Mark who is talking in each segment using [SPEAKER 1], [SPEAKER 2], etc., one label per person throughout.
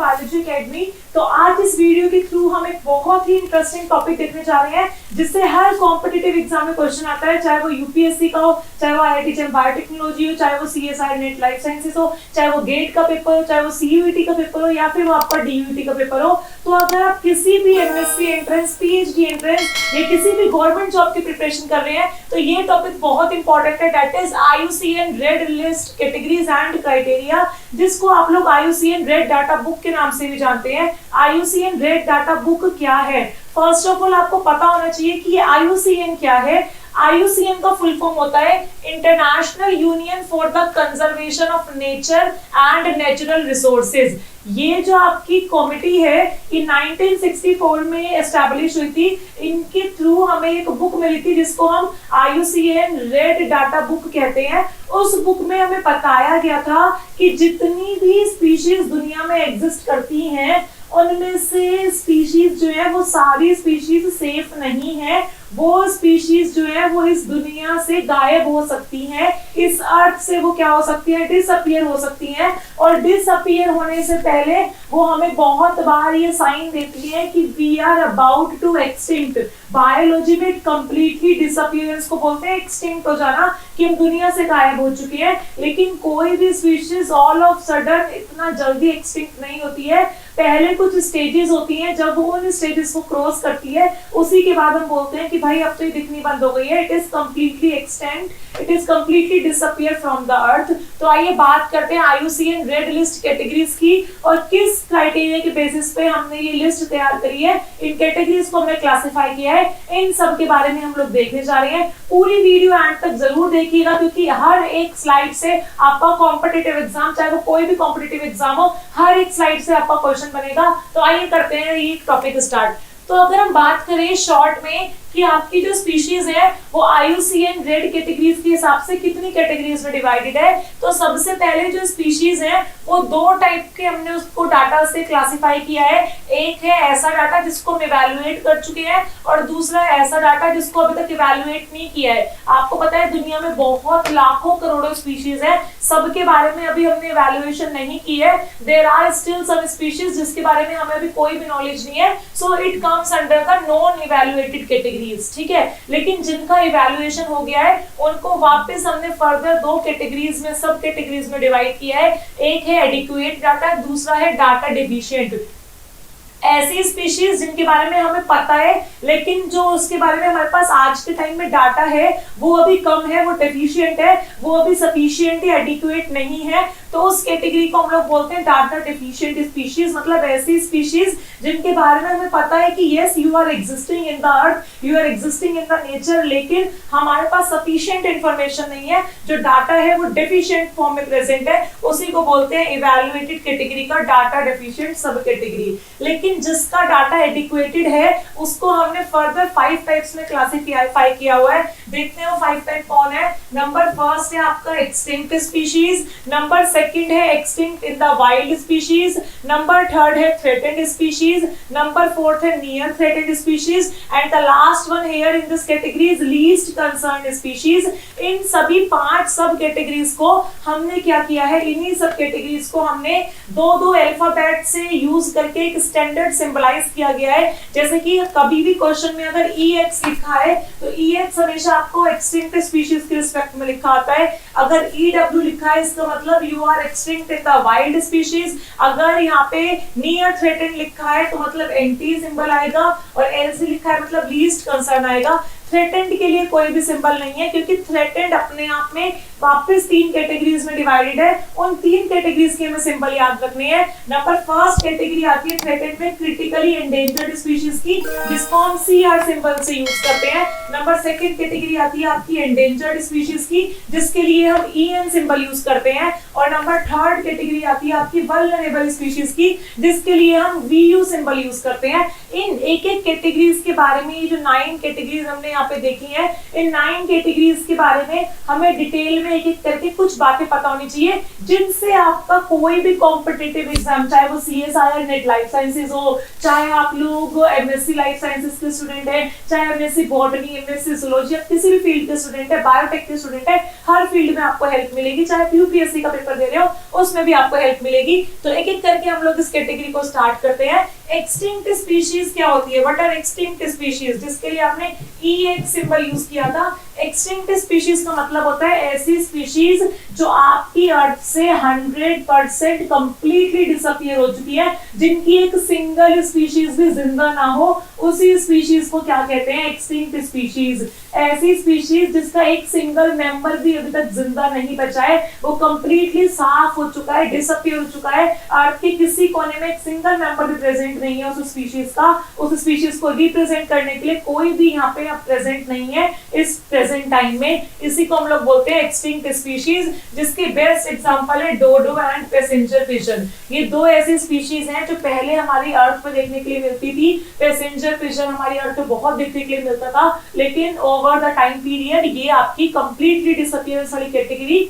[SPEAKER 1] Biology academy. तो आज इस वीडियो के थ्रू हम एक बहुत ही इंटरेस्टिंग टॉपिक देखने जा रहे हैं जिससे हर कॉम्पिटिटिव एग्जाम में क्वेश्चन आता है, चाहे वो यूपीएससी का हो, चाहे वो आईआईटी जेईई बायोटेक्नोलॉजी हो, चाहे वो सीएसआई नेट लाइफ साइंसेस हो, चाहे वो गेट का पेपर हो, चाहे वो सीयूईटी का पेपर हो या फिर वो आपका डीयूईटी का पेपर हो। तो अगर आप किसी भी एमएससी एंट्रेंस, पीएचडी एंट्रेंस या किसी भी गवर्नमेंट जॉब की प्रिपरेशन कर रहे हैं तो ये टॉपिक बहुत इंपॉर्टेंट है, that is IUCN red list categories and criteria, जिसको आप लोग आईयूसीएन रेड डाटा बुक के नाम से भी जानते हैं। आईयूसीएन रेड डाटा बुक क्या है? फर्स्ट ऑफ ऑल आपको पता होना चाहिए कि ये आईयूसीएन क्या है। आईयूसीएन का फुल फॉर्म होता है international union for the conservation of nature and natural resources. ये जो आपकी कमेटी है ये 1964 में एस्टैब्लिश हुई थी। इनके थ्रू हमें एक बुक मिली थी जिसको हम आईयूसीएन रेड डाटा बुक कहते हैं। उस बुक में हमें बताया गया था कि जितनी भी स्पीशीज दुनिया में एग्जिस्ट करती हैं उनमें से स्पीशीज जो है वो सारी स्पीशीज सेफ नहीं है। वो स्पीशीज जो है वो इस दुनिया से गायब हो सकती हैं, इस अर्थ से वो क्या हो सकती है, डिसअपीयर हो सकती हैं। और डिसअपीयर होने से पहले वो हमें बहुत बार ये साइन देती है कि we are about to extinct. Biology में कंप्लीटली डिसअपीयरेंस को बोलते हैं एक्सटिंक्ट हो जाना, कि हम दुनिया से गायब हो चुके हैं। लेकिन कोई भी स्पीशीज ऑल ऑफ सडन इतना जल्दी एक्सटिंक्ट नहीं होती है। पहले कुछ स्टेजेस होती हैं, जब वो उन स्टेजेस को क्रॉस करती है उसी के बाद हम बोलते हैं कि भाई अब तो ये दिखनी बंद हो गई है, it is completely extent, it is completely disappear from the earth. तो आइए बात करते हैं आईयूसीएन रेड लिस्ट कैटेगरीज की और किस क्राइटेरिया के बेसिस पे हमने ये लिस्ट तैयार करी है, इन कैटेगरीज को हमने क्लासिफाई किया है, इन सब के बारे में हम लोग देखने जा रहे हैं। पूरी वीडियो एंड तक जरूर देखिएगा क्योंकि हर एक स्लाइड से आपका कॉम्पिटिटिव एग्जाम, चाहे वो कोई भी कॉम्पिटिटिव एग्जाम हो, हर एक स्लाइड से आपका क्वेश्चन बनेगा। तो आइए करते हैं ये टॉपिक स्टार्ट। तो अगर हम बात करें शॉर्ट में कि आपकी जो स्पीशीज है वो आईयूसीएन रेड कैटेगरीज के हिसाब से कितनी कैटेगरीज में डिवाइडेड है, तो सबसे पहले जो स्पीशीज है वो दो टाइप के हमने उसको डाटा से क्लासिफाई किया है। एक है ऐसा डाटा जिसको हम इवैल्यूएट कर चुके हैं और दूसरा है ऐसा डाटा जिसको अभी तक इवैल्यूएट नहीं किया है। आपको पता है दुनिया में बहुत लाखों करोड़ों स्पीशीज है, सबके बारे में अभी हमने इवैल्यूएशन नहीं की है। There are still some species जिसके बारे में हमें अभी कोई भी नॉलेज नहीं है, so it comes under the non evaluated category, ठीक है। लेकिन जिनका इवैल्यूएशन हो गया है उनको वापस हमने फर्दर दो कैटेगरीज में, सब कैटेगरीज में डिवाइड किया है। एक है एडिक्वेट डाटा, दूसरा है डाटा डेफिशिएंट। ऐसी स्पीशीज जिनके बारे में हमें पता है लेकिन जो उसके बारे में हमारे पास आज के टाइम में डाटा है वो अभी कम है, वो डेफिशिएंट है, वो अभी सफिशिएंट या एडिक्वेट नहीं है, तो उस कैटेगरी को हम लोग बोलते हैं डाटा डेफिशिएंट स्पीशीज। मतलब ऐसी स्पीशीज जिनके बारे में हमें पता है कि yes you are existing in the earth, you are existing in the nature, लेकिन हमारे पास सफिशिएंट इंफॉर्मेशन नहीं है, जो डाटा है वो डेफिशिएंट फॉर्म में प्रेजेंट है, उसी को बोलते हैं इवैल्यूएटेड कैटेगरी का डाटा डेफिशिएंट सब कैटेगरी। लेकिन जिसका डाटा एडिक्वेटेड है उसको हमने फर्दर 5 टाइप्स में क्लासिफाई किया हुआ है। देखते हैं वो 5 टाइप कौन है। नंबर फर्स्ट है आपका एक्सटिंक्ट स्पीशीज, नंबर सेकंड है extinct in the wild species, number third है थ्रेटेंड स्पीशीज, नंबर फोर्थ है near threatened species and the last one here in this category is least concerned species. इन सभी 5 सब categories को हमने क्या किया है, इन्हीं सब कैटेगरीज को हमने दो अल्फाबेट से यूज करके एक स्टैंडर्ड सिंबलाइज किया गया है। जैसे कि कभी भी क्वेश्चन में अगर EX लिखा है तो EX हमेशा आपको एक्सटिंक्ट स्पीशीज के रिस्पेक्ट में लिखा आता है। अगर EW लिखा है इसका मतलब you are extinct in the wild species. अगर यहाँ पे नियर थ्रेटेंड लिखा है तो मतलब एंटी सिंबल आएगा और LC लिखा है मतलब लीस्ट कंसर्न आएगा। थ्रेटेंड के लिए कोई भी सिंबल नहीं है क्योंकि थ्रेटेंड अपने आप में वापस 3 कैटेगरीज में डिवाइडेड है। उन 3 कैटेगरीज के हमें सिंबल याद रखने हैं। नंबर फर्स्ट कैटेगरी आती है थ्रेटेंड में क्रिटिकली एंडेंजर्ड स्पीशीज की, जिसको हम CR सिंबल से यूज करते हैं। नंबर सेकंड कैटेगरी आती है आपकी एंडेंजर्ड स्पीशीज की, जिसके लिए हम EN सिंबल यूज करते हैं। और नंबर थर्ड कैटेगरी आती है आपकी वल्नरेबल स्पीशीज की, जिसके लिए हम VU सिंबल यूज करते हैं। इन एक एक कैटेगरीज के बारे में, ये जो 9 कैटेगरीज हमने यहाँ पे देखी हैं, इन 9 कैटेगरीज के बारे में हमें डिटेल में एक एक करके कुछ बातें पता होनी चाहिए, जिनसे आपका कोई भी कॉम्पिटिटिव एग्जाम, चाहे वो CSIR नेट लाइफ साइंसेज हो, चाहे आप लोग MSc लाइफ साइंसेज के स्टूडेंट हैं, चाहे MSc बॉटनी, MSc जूलॉजी, किसी भी फील्ड के स्टूडेंट है, बायोटेक के स्टूडेंट है, हर फील्ड में आपको हेल्प मिलेगी। चाहे UPSC का पेपर दे रहे हो उसमें भी आपको हेल्प मिलेगी। तो एक एक करके हम लोग इस कैटेगरी को स्टार्ट करते हैं। एक्सटिंक्ट स्पीशीज क्या होती है? व्हाट आर एक्सटिंक्ट स्पीशीज, जिसके लिए आपने E सिंबल यूज किया था। एक्सटिंक्ट स्पीशीज का मतलब होता है ऐसी स्पीशीज जो आपकी अर्थ से 100% कंप्लीटली डिसअपियर हो चुकी है, जिनकी एक सिंगल स्पीशीज भी जिंदा ना हो, उसी स्पीशीज को क्या कहते हैं? Extinct species. ऐसी स्पीशीज जिसका एक सिंगल मेंबर भी अभी तक जिंदा नहीं बचा है, वो कंप्लीटली साफ हो चुका है, डिसअपियर हो चुका है, अर्थ के किसी कोने में एक सिंगल मेंबर भी प्रेजेंट नहीं है उस स्पीशीज का। उस स्पीशीज को रिप्रेजेंट करने के लिए कोई भी यहाँ पे अब प्रेजेंट नहीं है इस प्रेजेंट टाइम में। इसी को हम लोग बोलते हैं एक्सटिंक्ट स्पीशीज, जिसके बेस्ट एग्जांपल है डोडो एंड पैसेंजर पिजन। ये दो ऐसी स्पीशीज हैं जो पहले हमारी अर्थ पे देखने के लिए मिलती थी। पैसेंजर पिजन हमारी अर्थ पे बहुत देखने के लिए मिलता था, लेकिन ओवर द टाइम पीरियड ये आपकी कंप्लीटली डिसअपियरेंस वाली कैटेगरी,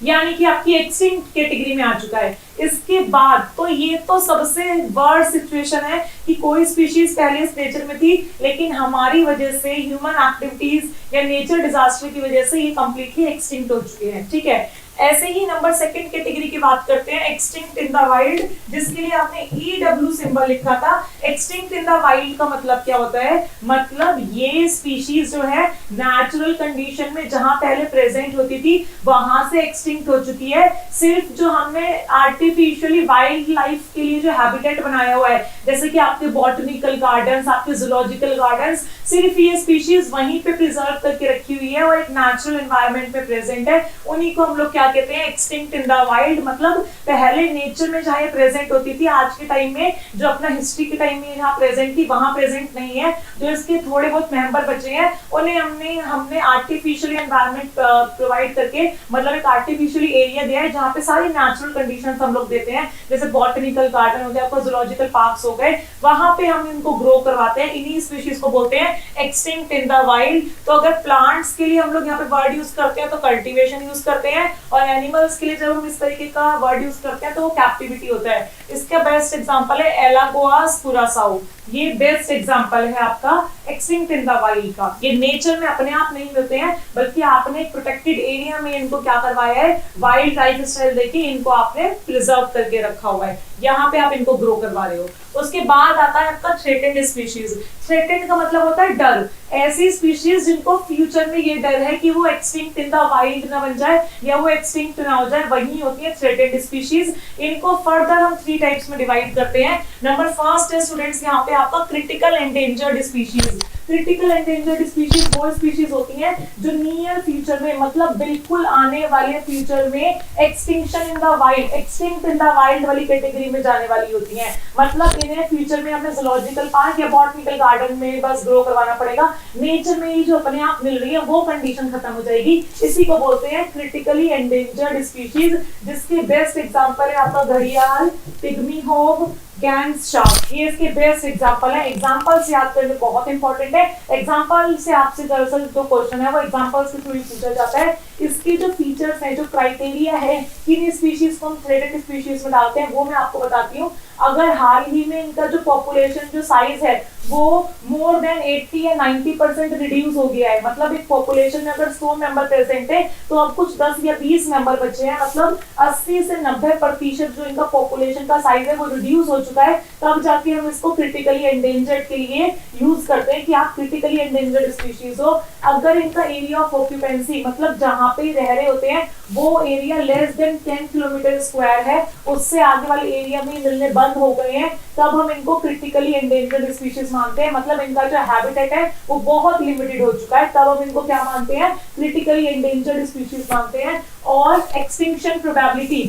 [SPEAKER 1] यानी कि आपकी एक्सटिंक्ट कैटेगरी में आ चुका है। इसके बाद तो ये तो सबसे वर्स्ट सिचुएशन है कि कोई स्पीशीज पहले इस नेचर में थी, लेकिन हमारी वजह से, ह्यूमन एक्टिविटीज या नेचर डिजास्टर की वजह से ये कंप्लीटली एक्सटिंक्ट हो चुके हैं। ठीक है, ऐसे ही नंबर सेकंड कैटेगरी की बात करते हैं, एक्सटिंक्ट इन द वाइल्ड, जिसके लिए आपने EW सिंबल लिखा था। एक्सटिंक्ट इन द वाइल्ड का मतलब क्या होता है? मतलब ये स्पीशीज जो है नेचुरल कंडीशन में जहां पहले प्रेजेंट होती थी वहां से एक्सटिंक्ट हो चुकी है। सिर्फ जो हमने आर्टिफिशियली वाइल्ड लाइफ के लिए जो हैबिटेट बनाया हुआ है, जैसे कि आपके बॉटनिकल गार्डन्स, आपके जूलॉजिकल गार्डन्स, सिर्फ ये स्पीशीज वहीं पे प्रिजर्व करके रखी हुई है और एक नेचुरल एनवायरनमेंट में प्रेजेंट है, उन्हीं को हम लोग क्या कहते हैं? Extinct in the wild. मतलब पहले नेचर में जहां प्रेजेंट होती थी, आज के टाइम में जो अपना हिस्ट्री के टाइम में जहां प्रेजेंट थी वहां प्रेजेंट नहीं है। जो इसके थोड़े बहुत मेंबर बचे हैं उन्हें हमने आर्टिफिशियली एनवायरनमेंट प्रोवाइड करके, मतलब एक आर्टिफिशियली एरिया दिया है जहां पे सारी नेचुरल कंडीशंस हम लोग देते हैं, जैसे बॉटनिकल गार्डन हो गया, आपको जूलॉजिकल पार्क्स हो गए, वहां पे हम इनको ग्रो करवाते हैं। इन्हीं स्पीशीज को बोलते हैं एक्सटिंक्ट इन द वाइल्ड। तो अगर प्लांट्स के लिए हम लोग यहाँ पे वर्ड यूज करते हैं तो कल्टीवेशन यूज करते हैं, और एनिमल्स के लिए जब हम इस तरीके का वर्ड यूज करते हैं तो वो कैप्टिविटी होता है। इसका बेस्ट एग्जांपल है एलागोआस कुरासाओ। ये बेस्ट एग्जांपल है आपका एक्सटिंक्ट इन द वाइल्ड का। ये नेचर में अपने आप नहीं मिलते हैं, बल्कि आपने एक प्रोटेक्टेड एरिया में इनको क्या करवाया है? वाइल्ड लाइफ स्टाइल देके इनको आपने प्रिजर्व करके रखा हुआ है, यहाँ पे आप इनको ग्रो करवा रहे हो। उसके बाद आता है आपका थ्रेटेंड स्पीशीज। थ्रेटेंड का मतलब होता है डर। ऐसी स्पीशीज जिनको फ्यूचर में ये डर है कि वो एक्सटिंक्ट इन द वाइल्ड ना बन जाए या वो एक्सटिंक्ट ना हो जाए, वही होती है थ्रेटेंड स्पीशीज। इनको फर्दर हम 3 टाइप्स में डिवाइड करते हैं। नंबर फर्स्ट है स्टूडेंट्स यहाँ पे आपका critical endangered species. Critical endangered species वो स्पीशीज होती हैं जो नियर फ्यूचर में, मतलब बिल्कुल आने वाले फ्यूचर में extinction in the wild, extinct in the wild वाली कैटेगरी में जाने वाली होती हैं। मतलब इन्हें फ्यूचर में हमें जूलॉजिकल पार्क या बॉटनिकल गार्डन में बस ग्रो करवाना पड़ेगा, नेचर में ही जो अपने आप मिल रही है वो कंडीशन खत्म हो जाएगी। इसी को बोलते हैं क्रिटिकली एंडेंजर्ड स्पीशीज, जिसके बेस्ट एग्जांपल है आपका घड़ियाल, पिग्मी होग, गैंग्स शार्क। ये इसके बेस्ट एग्जांपल है। एग्जांपल से याद करना बहुत इंपॉर्टेंट है। एग्जांपल से आपसे दरअसल जो क्वेश्चन है वो एग्जांपल से थोड़ी पूछा जाता है। इसके जो फीचर्स हैं, जो क्राइटेरिया है किन स्पीशीज को हम थ्रेटेड स्पीशीज में डालते हैं, वो मैं आपको बताती हूँ। अगर हाल ही में इनका जो पॉपुलेशन जो साइज है वो मोर देन 80 या 90% रिड्यूस हो गया है, मतलब एक पॉपुलेशन में अगर 100 मेंबर प्रेजेंट है तो अब कुछ 10 या 20 मेंबर बचे हैं, मतलब 80 से 90% जो इनका पॉपुलेशन का साइज है वो रिड्यूस हो चुका है। तब जाके हम इसको क्रिटिकली एंडेंजर्ड के लिए यूज करते हैं कि आप क्रिटिकली एंडेंजर्ड स्पीशीज हो। अगर इनका एरिया ऑफ ऑक्यूपेंसी, मतलब जहां पे रह रहे होते हैं वो area less than 10 kilometre square है, उससे आगे वाले एरिया में मिलने बंद हो गए हैं, तब हम इनको क्रिटिकली एंडेंजर्ड स्पीशीज मानते हैं। मतलब इनका जो हैबिटेट है वो बहुत लिमिटेड हो चुका है, तब हम इनको क्या मानते हैं? क्रिटिकली एंडेंजर्ड स्पीशीज मानते हैं। और एक्सटिंक्शन प्रोबेबिलिटी,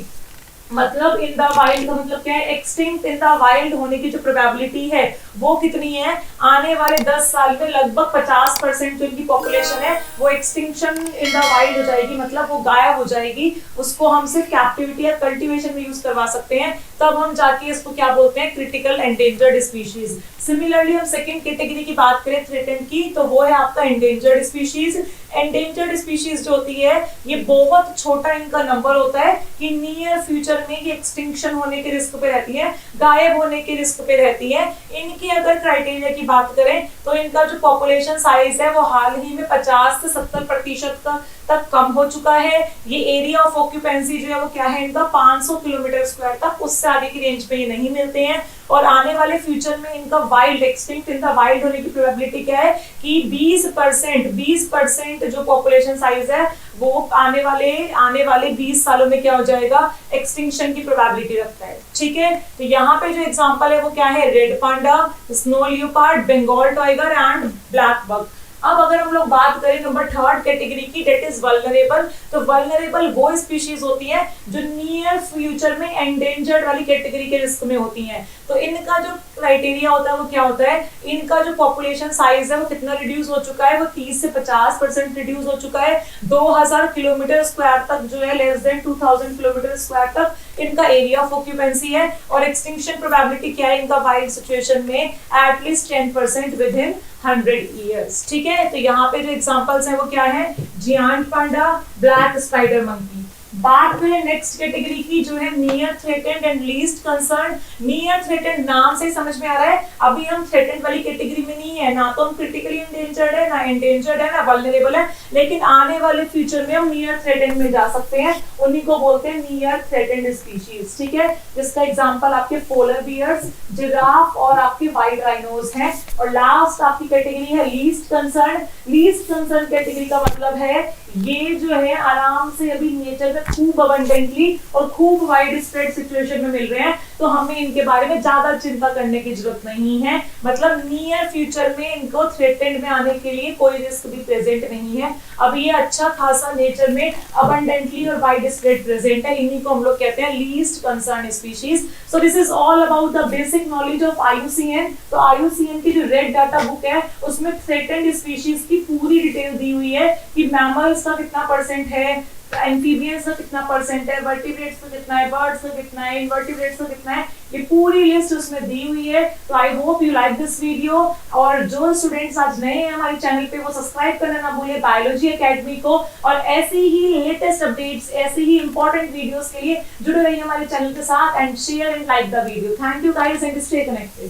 [SPEAKER 1] मतलब इन द वाइल्ड का मतलब क्या है, एक्सटिंक्ट इन द वाइल्ड होने की जो प्रोबेबिलिटी है वो कितनी है, आने वाले 10 साल में लगभग 50% जो इनकी पॉपुलेशन है वो एक्सटिंक्शन इन द वाइल्ड हो जाएगी, मतलब वो गायब हो जाएगी। उसको हम सिर्फ कैप्टिविटी या कल्टीवेशन में यूज करवा सकते हैं, तब हम जाके इसको क्या बोलते हैं, क्रिटिकल एंडेंजर्ड स्पीशीज। सिमिलरली हम सेकंड कैटेगरी की बात करें थ्रेटन की, तो वो है आपका एंडेंजर्ड स्पीशीज। एंडेंजर्ड स्पीशीज जो होती है ये बहुत छोटा इनका नंबर होता है कि नियर फ्यूचर में ये एक्सटिंक्शन होने के रिस्क पे रहती है, गायब होने के रिस्क पे रहती है। इनकी अगर क्राइटेरिया की बात करें तो इनका जो पॉपुलेशन साइज है वो हाल ही में 50 से 70% तक कम हो चुका है। ये एरिया ऑफ ऑक्यूपेंसी जो है वो क्या है इनका 500 किलोमीटर स्क्वायर तक, उससे आगे की रेंज पे ये नहीं मिलते हैं। और आने वाले फ्यूचर में इनका wild extinct in the wild होने की प्रोबेबिलिटी क्या है कि 20% जो पॉपुलेशन साइज है वो आने वाले 20 सालों में क्या हो जाएगा, एक्सटिंक्शन की प्रोबेबिलिटी रखता है। ठीक है, तो यहाँ पे जो एग्जांपल है वो क्या है, red panda, snow leopard, Bengal tiger and black buck. अब अगर हम लोग बात करें नंबर थर्ड कैटेगरी की, डेट इज वल्नरेबल, तो वल्नरेबल वो स्पीशीज होती है जो नियर फ्यूचर में एंडेंजर्ड वाली कैटेगरी के रिस्क में होती हैं। तो इनका जो क्राइटेरिया होता है वो क्या होता है, इनका जो पॉपुलेशन साइज है वो कितना रिड्यूस हो चुका है, वो 30 से 50% रिड्यूस हो चुका है। 2000 किलोमीटर स्क्वायर तक जो है, लेस देन 2000 किलोमीटर स्क्वायर तक इनका एरिया ऑफ ऑक्यूपेंसी है। और एक्सटिंक्शन प्रोबेबिलिटी क्या है इनका वाइल्ड सिचुएशन में, एटलीस्ट 10% विद इन 100 ईयर्स। ठीक है, तो यहाँ पे जो एग्जांपल्स हैं वो क्या है, जियांट पांडा, ब्लैक स्पाइडर मंकी। बात करें नेक्स्ट कैटेगरी की जो है near threatened and least concern. Near threatened नाम से समझ में आ रहा है, अभी हम थ्रेटेंड वाली कैटेगरी में नहीं है, ना तो हम क्रिटिकली एंडेंजर्ड है, ना एंडेंजर्ड है, ना वल्नरेबल है, लेकिन आने वाले फ्यूचर में हम नियर थ्रेटेंड में जा सकते हैं, उन्हीं को बोलते हैं नियर थ्रेटेंड स्पीशीज। ठीक है, जिसका एग्जांपल आपके पोलर बियर्स, जिराफ और आपके वाइल्ड राइनोस हैं। और लास्ट आपकी कैटेगरी है least concern. Least concern category का मतलब है ये जो है आराम से अभी नेचर में खूब अबंडेंटली और खूब वाइड स्प्रेड सिचुएशन में मिल रहे हैं, तो हमें इनके बारे में ज्यादा चिंता करने की जरूरत नहीं है। मतलब नियर फ्यूचर में इनको थ्रेटेंड में आने के लिए कोई रिस्क भी प्रेजेंट नहीं है। अब ये अच्छा खासा नेचर में अबंडेंटली और वाइड स्प्रेड प्रेजेंट है, इन्हीं को हम लोग कहते हैं least concern species. So this is all about the basic knowledge of IUCN। तो IUCN की जो रेड डाटा बुक है उसमें थ्रेटेंड स्पीशीज की पूरी डिटेल दी हुई है कि मैमल्स का कितना परसेंट है, एम्फीबियंस का कितना परसेंट है, वर्टिब्रेट्स का कितना है, बर्ड्स का कितना है, इनवर्टिब्रेट्स का कितना है, ये पूरी लिस्ट उसमें दी हुई है। तो I hope you like this video. और जो स्टूडेंट्स आज नए हैं हमारे चैनल पे वो सब्सक्राइब करना ना भूले बायोलॉजी एकेडमी को, और ऐसे ही लेटेस्ट अपडेट्स, ऐसे ही इंपॉर्टेंट वीडियोस के लिए जुड़े रहिए हमारे चैनल के साथ and share and like the video. Thank you guys and stay connected.